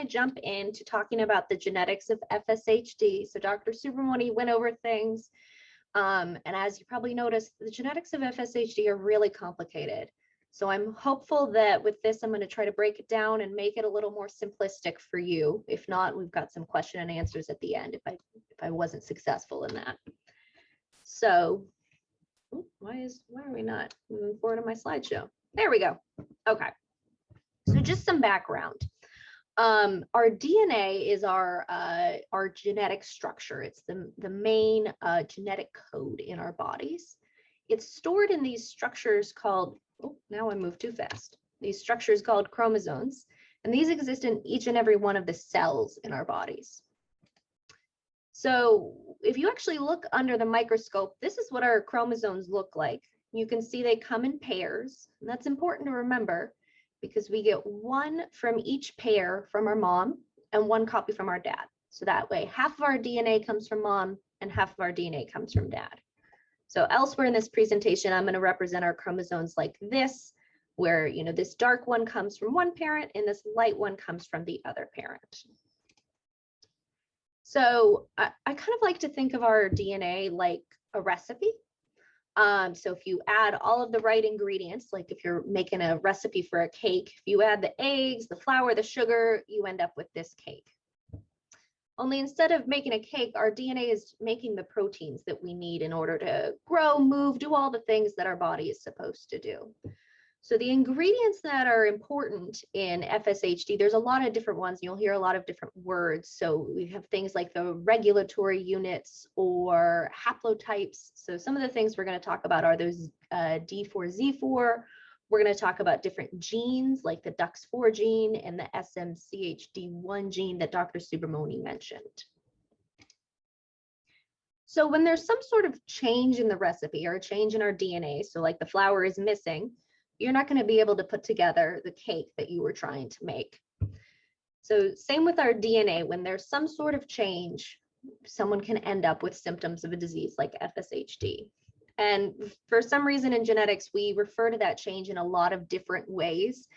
to jump into talking about the genetics of FSHD. So Dr. Subramani went over things. And as you probably noticed, the genetics of FSHD are really complicated. So I'm hopeful that with this, I'm going to try to break it down and make it a little more simplistic for you. If not, we've got some question and answers at the end if I wasn't successful in that. So why are we not moving forward on my slideshow? There we go. Okay. So just some background. Our DNA is our genetic structure. It's the main genetic code in our bodies. It's stored in these structures called, oh, now I moved too fast. These structures called chromosomes, and these exist in each and every one of the cells in our bodies. So if you actually look under the microscope, this is what our chromosomes look like. You can see they come in pairs, and that's important to remember because we get one from each pair from our mom and one copy from our dad. So that way, half of our DNA comes from mom and half of our DNA comes from dad. So elsewhere in this presentation, I'm going to represent our chromosomes like this, where, you know, this dark one comes from one parent and this light one comes from the other parent. So I kind of like to think of our DNA like a recipe. So if you add all of the right ingredients, like if you're making a recipe for a cake, if you add the eggs, the flour, the sugar, you end up with this cake. Only instead of making a cake, our DNA is making the proteins that we need in order to grow, move, do all the things that our body is supposed to do. So the ingredients that are important in FSHD, there's a lot of different ones. You'll hear a lot of different words. So we have things like the regulatory units or haplotypes. So some of the things we're going to talk about are those D4Z4. We're going to talk about different genes like the DUX4 gene and the SMCHD1 gene that Dr. Subramani mentioned. So when there's some sort of change in the recipe or a change in our DNA, so like the flour is missing, you're not going to be able to put together the cake that you were trying to make. So same with our DNA, when there's some sort of change, someone can end up with symptoms of a disease like FSHD. And for some reason in genetics, we refer to that change in a lot of different ways,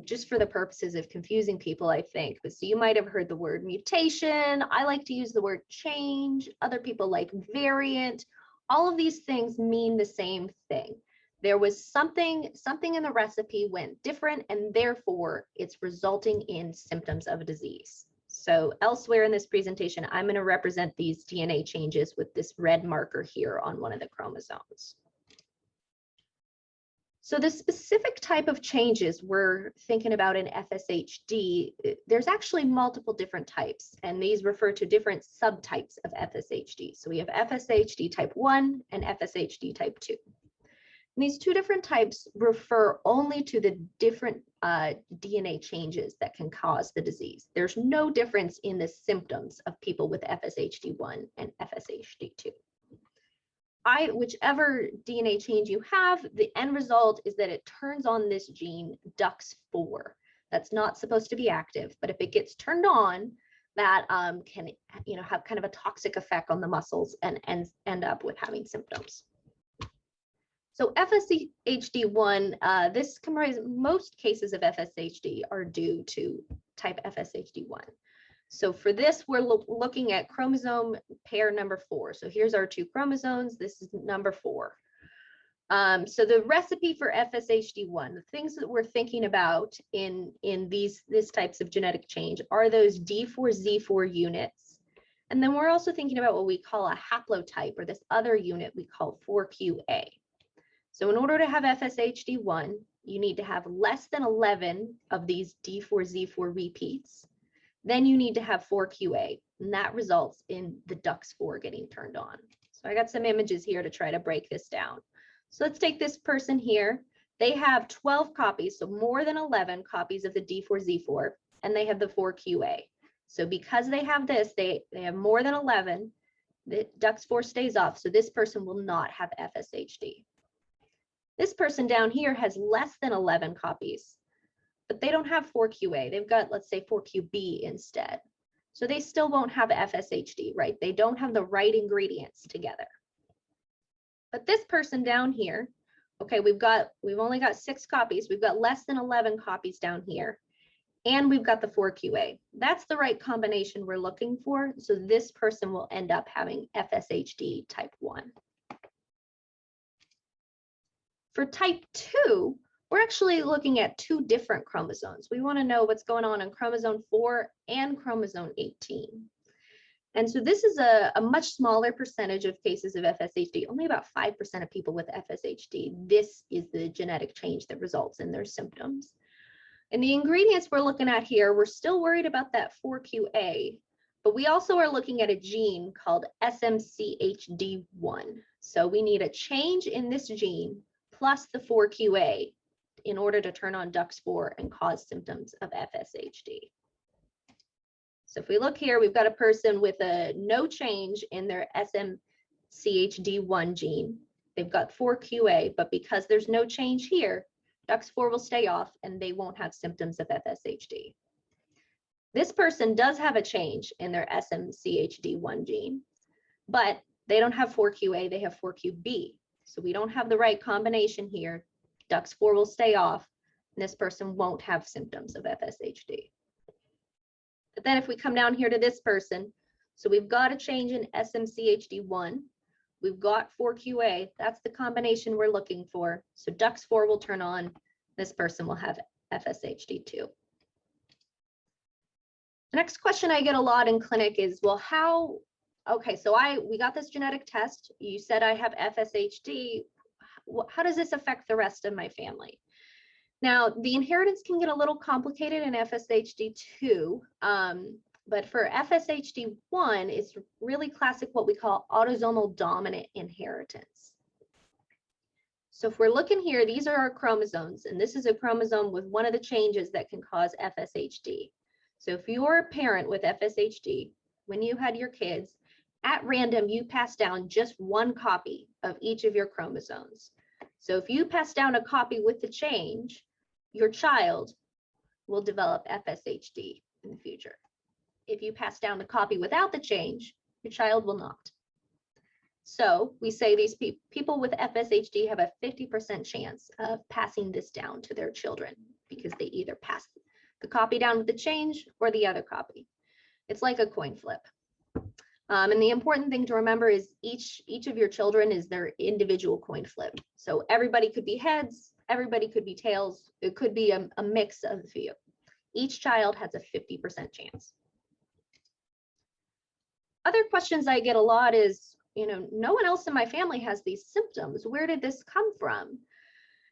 just for the purposes of confusing people, I think. But so you might have heard the word mutation. I like to use the word change. Other people like variant. All of these things mean the same thing. There was something in the recipe went different, and therefore it's resulting in symptoms of a disease. So elsewhere in this presentation, I'm going to represent these DNA changes with this red marker here on one of the chromosomes. So the specific type of changes we're thinking about in FSHD, there's actually multiple different types, and these refer to different subtypes of FSHD. So we have FSHD type 1 and FSHD type 2. And these two different types refer only to the different DNA changes that can cause the disease. There's no difference in the symptoms of people with FSHD1 and FSHD2. Whichever DNA change you have, the end result is that it turns on this gene DUX4. That's not supposed to be active, but if it gets turned on, that can, have kind of a toxic effect on the muscles and end up with having symptoms. So FSHD1, this comprises most cases of FSHD are due to type FSHD1. So for this, we're looking at chromosome pair number 4. So here's our two chromosomes. This is number 4. So the recipe for FSHD1, the things that we're thinking about in these types of genetic change are those D4Z4 units. And then we're also thinking about what we call a haplotype, or this other unit we call 4QA. So in order to have FSHD1, you need to have less than 11 of these D4Z4 repeats. Then you need to have 4QA, and that results in the DUX4 getting turned on. So I got some images here to try to break this down. So let's take this person here. They have 12 copies, so more than 11 copies of the D4Z4, and they have the 4QA. So because they have this, they have more than 11, the DUX4 stays off, so this person will not have FSHD. This person down here has less than 11 copies, but they don't have 4QA. They've got, let's say, 4QB instead. So they still won't have FSHD, right? They don't have the right ingredients together. But this person down here, okay, we've only got 6 copies. We've got less than 11 copies down here. and we've got the 4QA. That's the right combination we're looking for. So this person will end up having FSHD type 1. For type 2, we're actually looking at 2 different chromosomes. We want to know what's going on chromosome 4 and chromosome 18. And so this is a much smaller percentage of cases of FSHD. Only about 5% of people with FSHD, this is the genetic change that results in their symptoms. And the ingredients we're looking at here, we're still worried about that 4QA, but we also are looking at a gene called SMCHD1. So we need a change in this gene plus the 4QA in order to turn on DUX4 and cause symptoms of FSHD. So if we look here, we've got a person with no change in their SMCHD1 gene. They've got 4QA, but because there's no change here, DUX4 will stay off and they won't have symptoms of FSHD. This person does have a change in their SMCHD1 gene, but they don't have 4QA, they have 4QB. So we don't have the right combination here. DUX4 will stay off and this person won't have symptoms of FSHD. But then if we come down here to this person, so we've got a change in SMCHD1, we've got 4QA, that's the combination we're looking for. So DUX4 will turn on, this person will have FSHD2. The next question I get a lot in clinic is, well, okay, so we got this genetic test, you said I have FSHD, how does this affect the rest of my family? Now, the inheritance can get a little complicated in FSHD2, but for FSHD1, it's really classic what we call autosomal dominant inheritance. So if we're looking here, these are our chromosomes, and this is a chromosome with one of the changes that can cause FSHD. So if you're a parent with FSHD, when you had your kids, at random, you pass down just one copy of each of your chromosomes. So if you pass down a copy with the change, your child will develop FSHD in the future. If you pass down the copy without the change, your child will not. So we say these people with FSHD have a 50% chance of passing this down to their children because they either pass the copy down with the change or the other copy. It's like a coin flip. And the important thing to remember is each of your children is their individual coin flip. So everybody could be heads, everybody could be tails. It could be a mix of the few. Each child has a 50% chance. Other questions I get a lot is, no one else in my family has these symptoms. Where did this come from?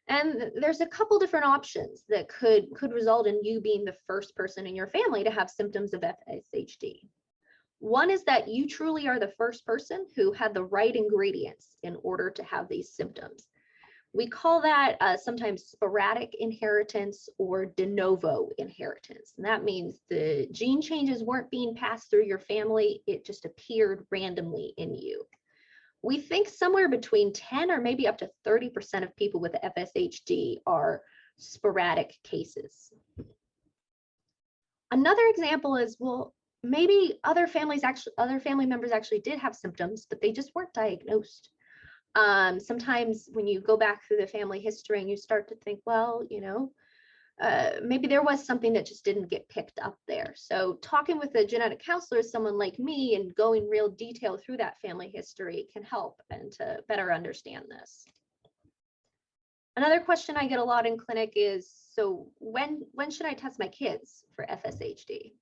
And there's a couple different options that could result in you being the first person in your family to have symptoms of FSHD. One is that you truly are the first person who had the right ingredients in order to have these symptoms. We call that sometimes sporadic inheritance or de novo inheritance. And that means the gene changes weren't being passed through your family, it just appeared randomly in you. We think somewhere between 10 or maybe up to 30% of people with FSHD are sporadic cases. Another example is, well, maybe other family members actually did have symptoms, but they just weren't diagnosed. Sometimes when you go back through the family history and you start to think, well, maybe there was something that just didn't get picked up there. So talking with a genetic counselor, someone like me, and going real detail through that family history can help and to better understand this. Another question I get a lot in clinic is, so when should I test my kids for FSHD?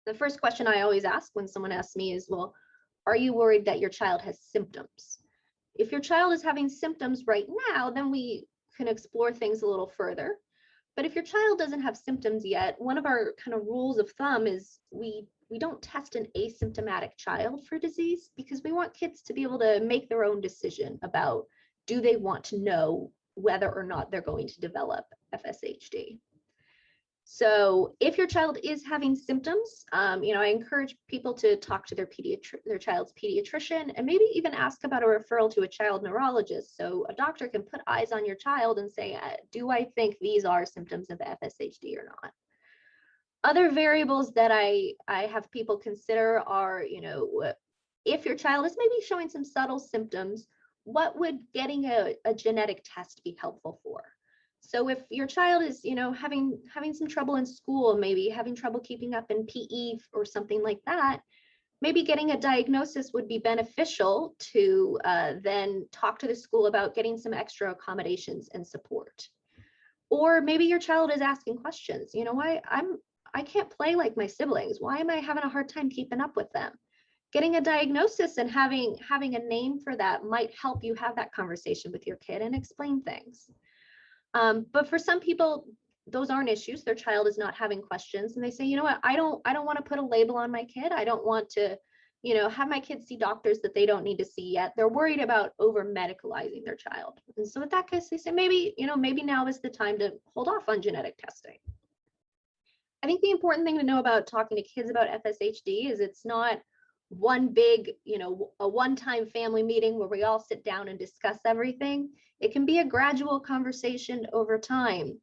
The first question I always ask when someone asks me is, well, are you worried that your child has symptoms? If your child is having symptoms right now, then we can explore things a little further. But if your child doesn't have symptoms yet, one of our kind of rules of thumb is we don't test an asymptomatic child for disease because we want kids to be able to make their own decision about, do they want to know whether or not they're going to develop FSHD. So if your child is having symptoms, I encourage people to talk to their child's pediatrician and maybe even ask about a referral to a child neurologist. So a doctor can put eyes on your child and say, do I think these are symptoms of FSHD or not? Other variables that I have people consider are, if your child is maybe showing some subtle symptoms, what would getting a genetic test be helpful for? So if your child is, having some trouble in school, maybe having trouble keeping up in PE or something like that, maybe getting a diagnosis would be beneficial to then talk to the school about getting some extra accommodations and support. Or maybe your child is asking questions. I can't play like my siblings. Why am I having a hard time keeping up with them? Getting a diagnosis and having a name for that might help you have that conversation with your kid and explain things. But for some people, those aren't issues. Their child is not having questions, and they say, you know what, I don't want to put a label on my kid. I don't want to, have my kids see doctors that they don't need to see yet. They're worried about over medicalizing their child. And so in that case, they say, maybe now is the time to hold off on genetic testing. I think the important thing to know about talking to kids about FSHD is it's not one big, a one-time family meeting where we all sit down and discuss everything. It can be a gradual conversation over time.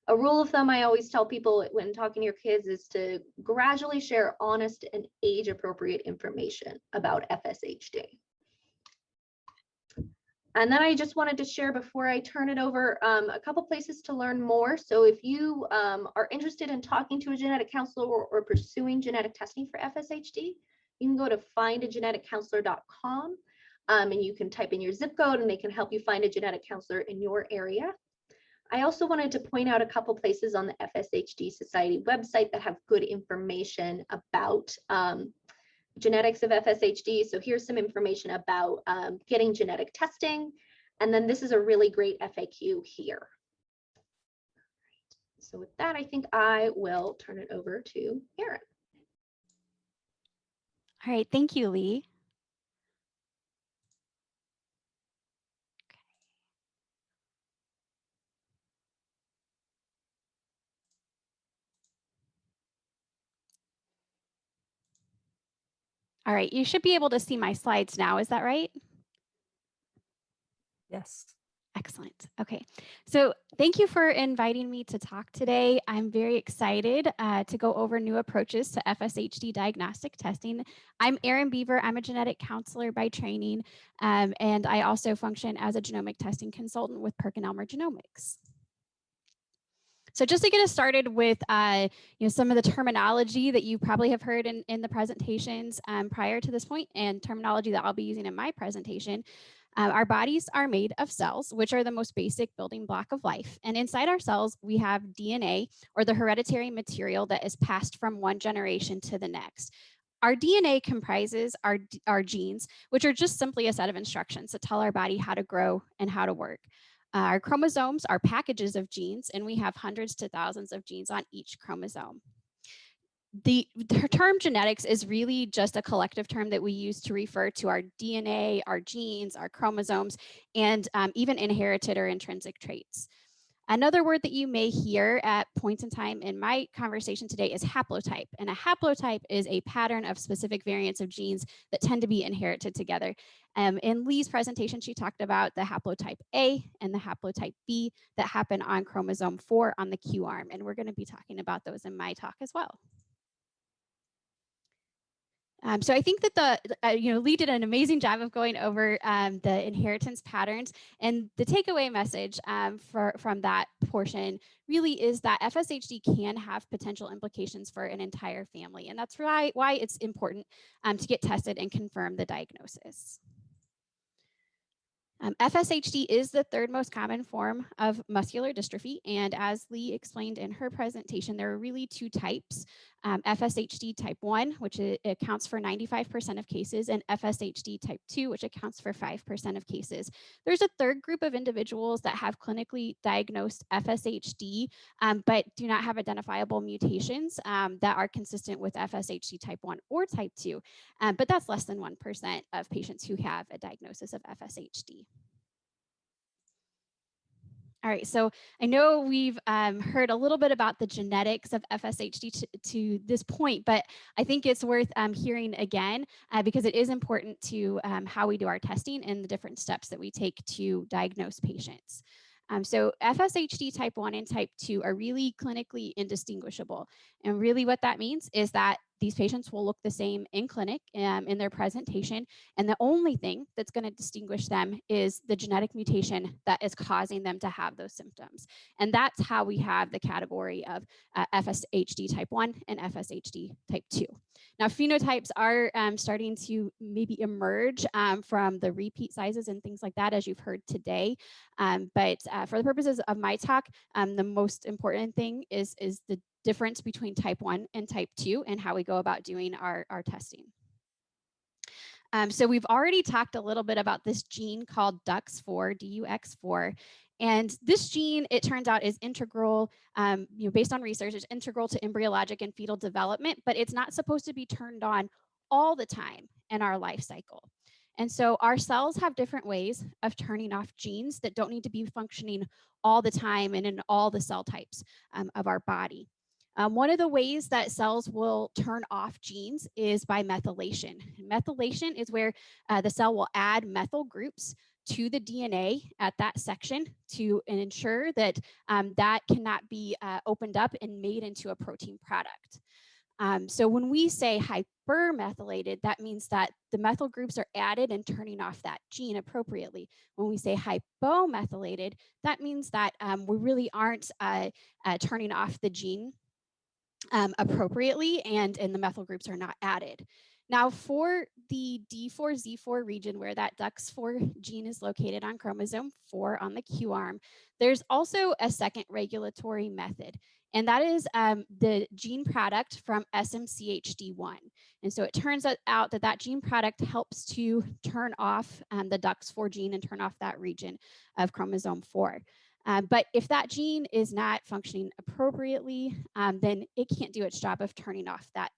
A rule of thumb I always tell people when talking to your kids is to gradually share honest and age-appropriate information about FSHD. And then I just wanted to share before I turn it over a couple places to learn more. So if you are interested in talking to a genetic counselor or pursuing genetic testing for FSHD, you can go to findageneticcounselor.com and you can type in your zip code and they can help you find a genetic counselor in your area. I also wanted to point out a couple places on the FSHD Society website that have good information about genetics of FSHD. So here's some information about getting genetic testing. And then this is a really great FAQ here. So with that, I think I will turn it over to Erin. All right, thank you, Lee. All right, you should be able to see my slides now. Is that right? Yes. Excellent. Okay, so thank you for inviting me to talk today. I'm very excited to go over new approaches to FSHD diagnostic testing. I'm Erin Beaver. I'm a genetic counselor by training, and I also function as a genomic testing consultant with PerkinElmer Genomics. So just to get us started with some of the terminology that you probably have heard in the presentations prior to this point, and terminology that I'll be using in my presentation. Our bodies are made of cells, which are the most basic building block of life. And inside our cells, we have DNA, or the hereditary material that is passed from one generation to the next. Our DNA comprises our genes, which are just simply a set of instructions that tell our body how to grow and how to work. Our chromosomes are packages of genes, and we have hundreds to thousands of genes on each chromosome. The term genetics is really just a collective term that we use to refer to our DNA, our genes, our chromosomes, and even inherited or intrinsic traits. Another word that you may hear at points in time in my conversation today is haplotype. And a haplotype is a pattern of specific variants of genes that tend to be inherited together. In Lee's presentation, she talked about the haplotype A and the haplotype B that happen on chromosome 4 on the Q arm. And we're going to be talking about those in my talk as well. So I think that Lee did an amazing job of going over the inheritance patterns, and the takeaway message from that portion really is that FSHD can have potential implications for an entire family, and that's why it's important to get tested and confirm the diagnosis. FSHD is the third most common form of muscular dystrophy, and as Lee explained in her presentation, there are really two types. FSHD type 1, which accounts for 95% of cases, and FSHD type 2, which accounts for 5% of cases. There's a third group of individuals that have clinically diagnosed FSHD, but do not have identifiable mutations that are consistent with FSHD type 1 or type 2, but that's less than 1% of patients who have a diagnosis of FSHD. All right, so I know we've heard a little bit about the genetics of FSHD to this point, but I think it's worth hearing again because it is important to how we do our testing and the different steps that we take to diagnose patients. So FSHD type 1 and type 2 are really clinically indistinguishable. And really what that means is that These patients will look the same in clinic in their presentation, and the only thing that's going to distinguish them is the genetic mutation that is causing them to have those symptoms. And that's how we have the category of FSHD type 1 and FSHD type 2. Now, phenotypes are starting to maybe emerge from the repeat sizes and things like that, as you've heard today. But for the purposes of my talk, the most important thing is the difference between type 1 and type 2 and how we go about doing our testing. So we've already talked a little bit about this gene called DUX4, DUX4. And this gene, it turns out, is integral, based on research, it's integral to embryologic and fetal development, but it's not supposed to be turned on all the time in our life cycle. And so our cells have different ways of turning off genes that don't need to be functioning all the time and in all the cell types of our body. One of the ways that cells will turn off genes is by methylation. Methylation is where the cell will add methyl groups to the DNA at that section to ensure that that cannot be opened up and made into a protein product. So when we say hypermethylated, that means that the methyl groups are added and turning off that gene appropriately. When we say hypomethylated, that means that we really aren't turning off the gene appropriately, and the methyl groups are not added. Now, for the D4Z4 region, where that DUX4 gene is located on chromosome 4 on the Q arm, there's also a second regulatory method, and that is the gene product from SMCHD1. And so it turns out that that gene product helps to turn off the DUX4 gene and turn off that region of chromosome 4. But if that gene is not functioning appropriately, then it can't do its job of turning off that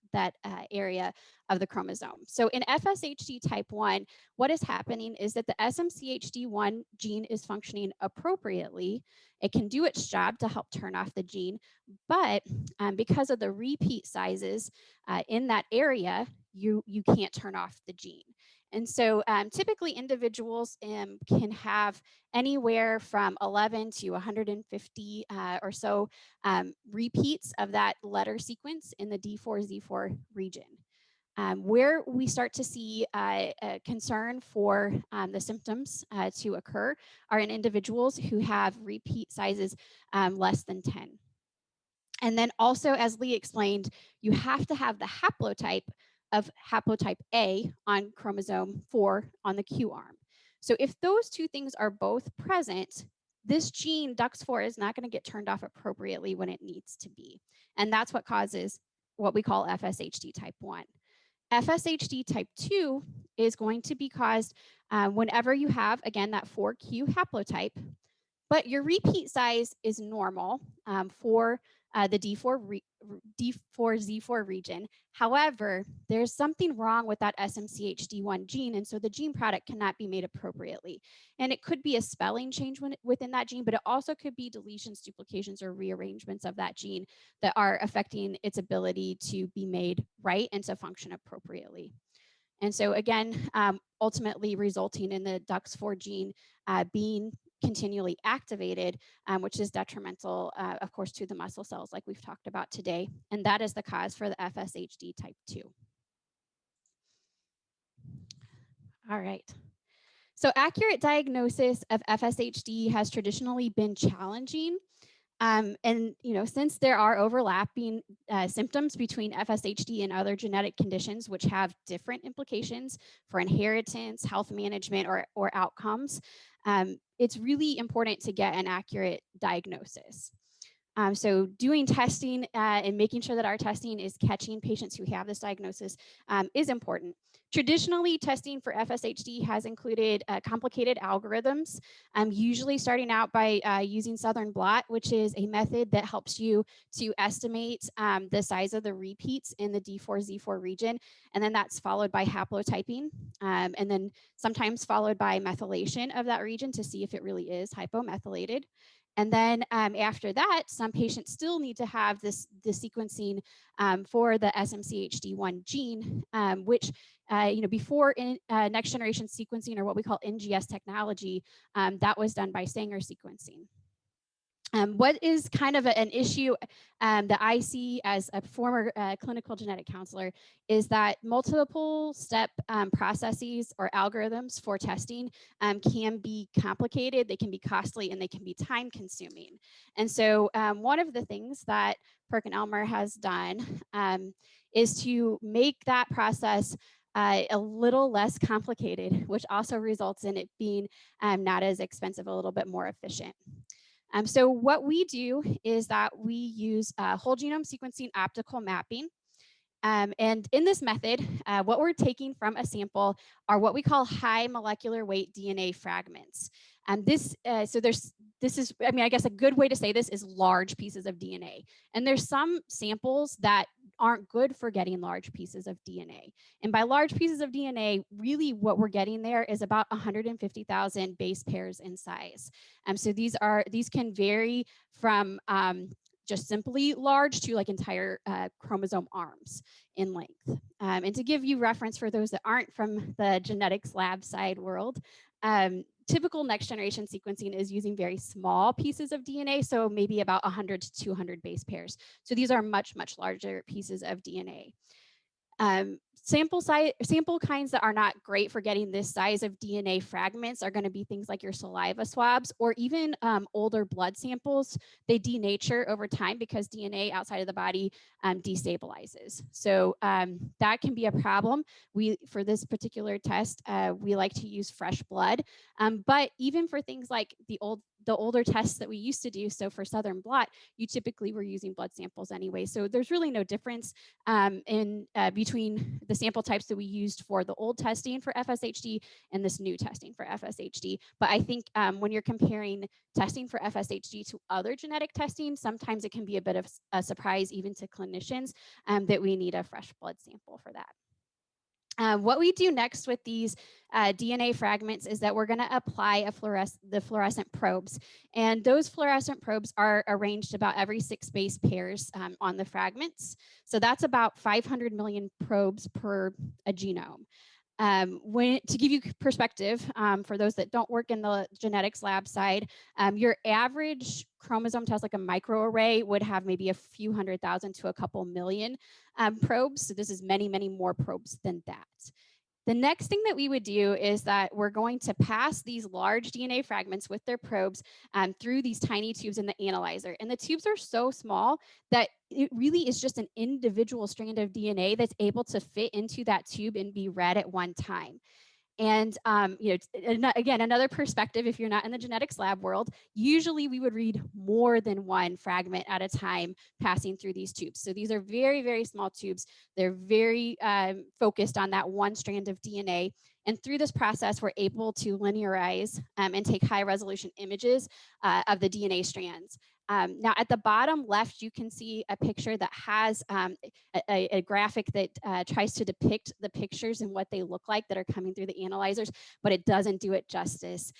area of the chromosome. So in FSHD type 1, what is happening is that the SMCHD1 gene is functioning appropriately. It can do its job to help turn off the gene, but because of the repeat sizes in that area, you can't turn off the gene. And so typically individuals can have anywhere from 11 to 150 or so repeats of that letter sequence in the D4Z4 region. Where we start to see a concern for the symptoms to occur are in individuals who have repeat sizes less than 10. And then also, as Lee explained, you have to have the haplotype of haplotype A on chromosome 4 on the Q arm. So if those two things are both present, this gene DUX4 is not going to get turned off appropriately when it needs to be. And that's what causes what we call FSHD type 1. FSHD type 2 is going to be caused whenever you have, again, that 4Q haplotype, but your repeat size is normal for the D4Z4 region. However, there's something wrong with that SMCHD1 gene, and so the gene product cannot be made appropriately. And it could be a spelling change within that gene, but it also could be deletions, duplications, or rearrangements of that gene that are affecting its ability to be made right and to function appropriately. And so again, ultimately resulting in the DUX4 gene being continually activated, which is detrimental, of course, to the muscle cells like we've talked about today. And that is the cause for the FSHD type 2. All right. So accurate diagnosis of FSHD has traditionally been challenging. And since there are overlapping symptoms between FSHD and other genetic conditions which have different implications for inheritance, health management, or outcomes, it's really important to get an accurate diagnosis. So doing testing and making sure that our testing is catching patients who have this diagnosis is important. Traditionally, testing for FSHD has included complicated algorithms, usually starting out by using Southern blot, which is a method that helps you to estimate the size of the repeats in the D4Z4 region. And then that's followed by haplotyping, and then sometimes followed by methylation of that region to see if it really is hypomethylated. And then after that, some patients still need to have the sequencing for the SMCHD1 gene, which before next generation sequencing, or what we call NGS technology, that was done by Sanger sequencing. What is kind of an issue that I see as a former clinical genetic counselor is that multiple step processes or algorithms for testing can be complicated, they can be costly, and they can be time consuming. And so one of the things that PerkinElmer has done is to make that process a little less complicated, which also results in it being not as expensive, a little bit more efficient. So what we do is that we use whole genome sequencing optical mapping. And in this method, what we're taking from a sample are what we call high molecular weight DNA fragments. This is, I mean, I guess a good way to say this is large pieces of DNA. And there's some samples that aren't good for getting large pieces of DNA. And by large pieces of DNA, really what we're getting there is about 150,000 base pairs in size. So these can vary from just simply large to like entire chromosome arms in length. And to give you reference for those that aren't from the genetics lab side world, typical next generation sequencing is using very small pieces of DNA, so maybe about 100 to 200 base pairs. So these are much, much larger pieces of DNA. Sample kinds that are not great for getting this size of DNA fragments are going to be things like your saliva swabs or even older blood samples. They denature over time because DNA outside of the body destabilizes. So that can be a problem. For this particular test, we like to use fresh blood. But even for things like the older tests that we used to do, so for Southern blot, you typically were using blood samples anyway. So there's really no difference between the sample types that we used for the old testing for FSHD and this new testing for FSHD. But I think when you're comparing testing for FSHD to other genetic testing, sometimes it can be a bit of a surprise even to clinicians that we need a fresh blood sample for that. What we do next with these DNA fragments is that we're going to apply the fluorescent probes. And those fluorescent probes are arranged about every 6 base pairs on the fragments. So that's about 500 million probes per a genome. To give you perspective, for those that don't work in the genetics lab side, your average chromosome test, like a microarray, would have maybe a few 100,000 to a couple million probes. So this is many, many more probes than that. The next thing that we would do is that we're going to pass these large DNA fragments with their probes through these tiny tubes in the analyzer. And the tubes are so small that it really is just an individual strand of DNA that's able to fit into that tube and be read at one time. And again, another perspective, if you're not in the genetics lab world, usually we would read more than one fragment at a time passing through these tubes. So these are very, very small tubes. They're very focused on that one strand of DNA. And through this process, we're able to linearize and take high resolution images of the DNA strands. Now at the bottom left, you can see a picture that has a graphic that tries to depict the pictures and what they look like that are coming through the analyzers, but it doesn't do it justice.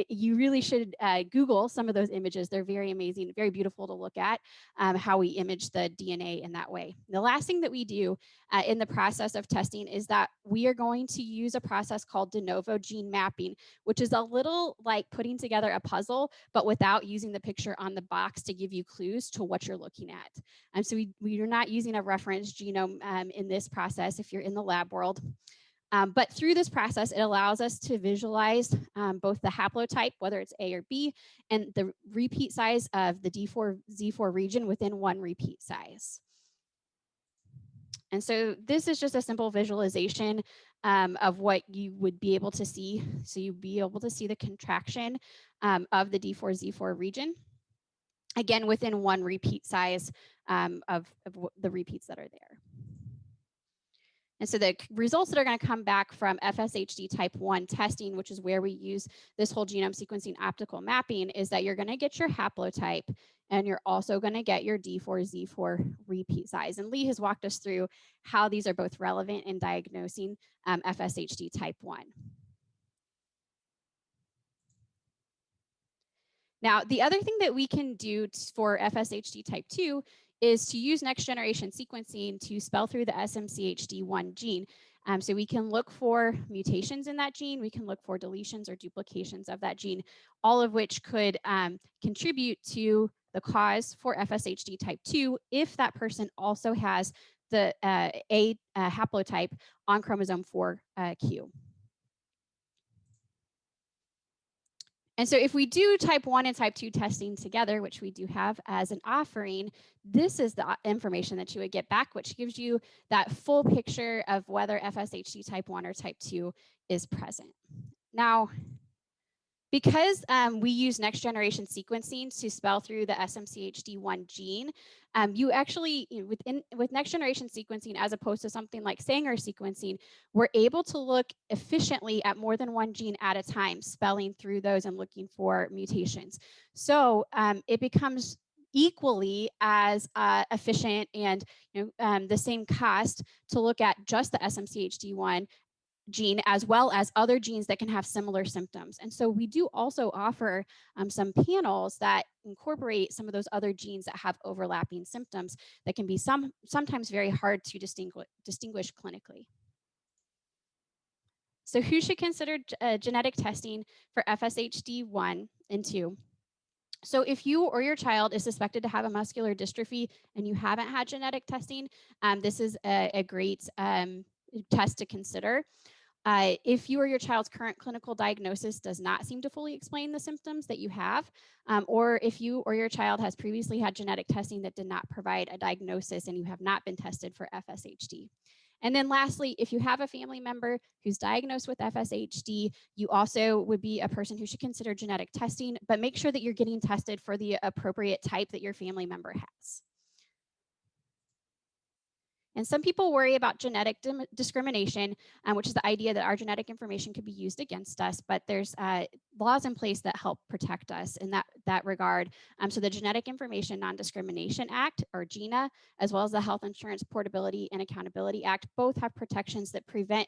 You really should Google some of those images. They're very amazing, very beautiful to look at, how we image the DNA in that way. The last thing that we do in the process of testing is that we are going to use a process called de novo gene mapping, which is a little like putting together a puzzle, but without using the picture on the box to give you clues to what you're looking at. So we are not using a reference genome in this process if you're in the lab world. But through this process, it allows us to visualize both the haplotype, whether it's A or B, and the repeat size of the D4Z4 region within one repeat size. And so this is just a simple visualization of what you would be able to see. So you'd be able to see the contraction of the D4Z4 region, again, within one repeat size of the repeats that are there. And so the results that are going to come back from FSHD type 1 testing, which is where we use this whole genome sequencing optical mapping, is that you're going to get your haplotype and you're also going to get your D4Z4 repeat size. And Lee has walked us through how these are both relevant in diagnosing FSHD type 1. Now, the other thing that we can do for FSHD type 2 is to use next generation sequencing to spell through the SMCHD1 gene. So we can look for mutations in that gene, we can look for deletions or duplications of that gene, all of which could contribute to the cause for FSHD type 2 if that person also has the A haplotype on chromosome 4q. And so if we do type 1 and type 2 testing together, which we do have as an offering, this is the information that you would get back, which gives you that full picture of whether FSHD type 1 or type 2 is present. Now, because we use next generation sequencing to spell through the SMCHD1 gene, you actually, with next generation sequencing, as opposed to something like Sanger sequencing, we're able to look efficiently at more than one gene at a time, spelling through those and looking for mutations. So it becomes equally as efficient and the same cost to look at just the SMCHD1 gene as well as other genes that can have similar symptoms. And so we do also offer some panels that incorporate some of those other genes that have overlapping symptoms that can be sometimes very hard to distinguish clinically. So who should consider genetic testing for FSHD1 and 2? So if you or your child is suspected to have a muscular dystrophy and you haven't had genetic testing, this is a great test to consider. If you or your child's current clinical diagnosis does not seem to fully explain the symptoms that you have, or if you or your child has previously had genetic testing that did not provide a diagnosis and you have not been tested for FSHD. And then lastly, if you have a family member who's diagnosed with FSHD, you also would be a person who should consider genetic testing, but make sure that you're getting tested for the appropriate type that your family member has. And some people worry about genetic discrimination, which is the idea that our genetic information could be used against us, but there's laws in place that help protect us in that regard. So the Genetic Information Non-Discrimination Act, or GINA, as well as the Health Insurance Portability and Accountability Act, both have protections that prevent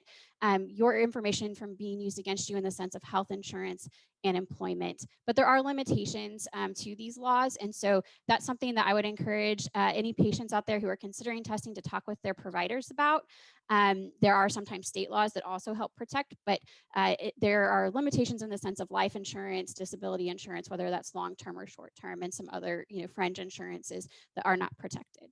your information from being used against you in the sense of health insurance and employment. But there are limitations to these laws. And so that's something that I would encourage any patients out there who are considering testing to talk with their providers about. There are sometimes state laws that also help protect, but there are limitations in the sense of life insurance, disability insurance, whether that's long-term or short-term, and some other fringe insurances that are not protected.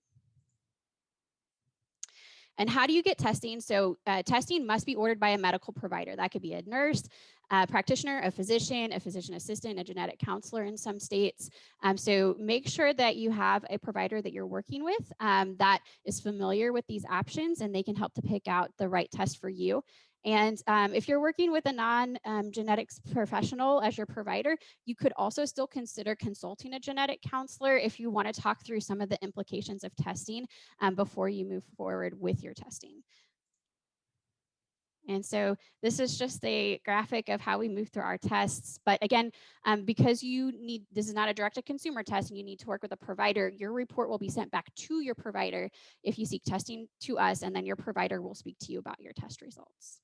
And how do you get testing? So testing must be ordered by a medical provider. That could be a nurse, a practitioner, a physician assistant, a genetic counselor in some states. So make sure that you have a provider that you're working with that is familiar with these options, and they can help to pick out the right test for you. And if you're working with a non-genetics professional as your provider, you could also still consider consulting a genetic counselor if you want to talk through some of the implications of testing before you move forward with your testing. And so this is just a graphic of how we move through our tests. But again, because this is not a direct-to-consumer test and you need to work with a provider, your report will be sent back to your provider if you seek testing to us, and then your provider will speak to you about your test results.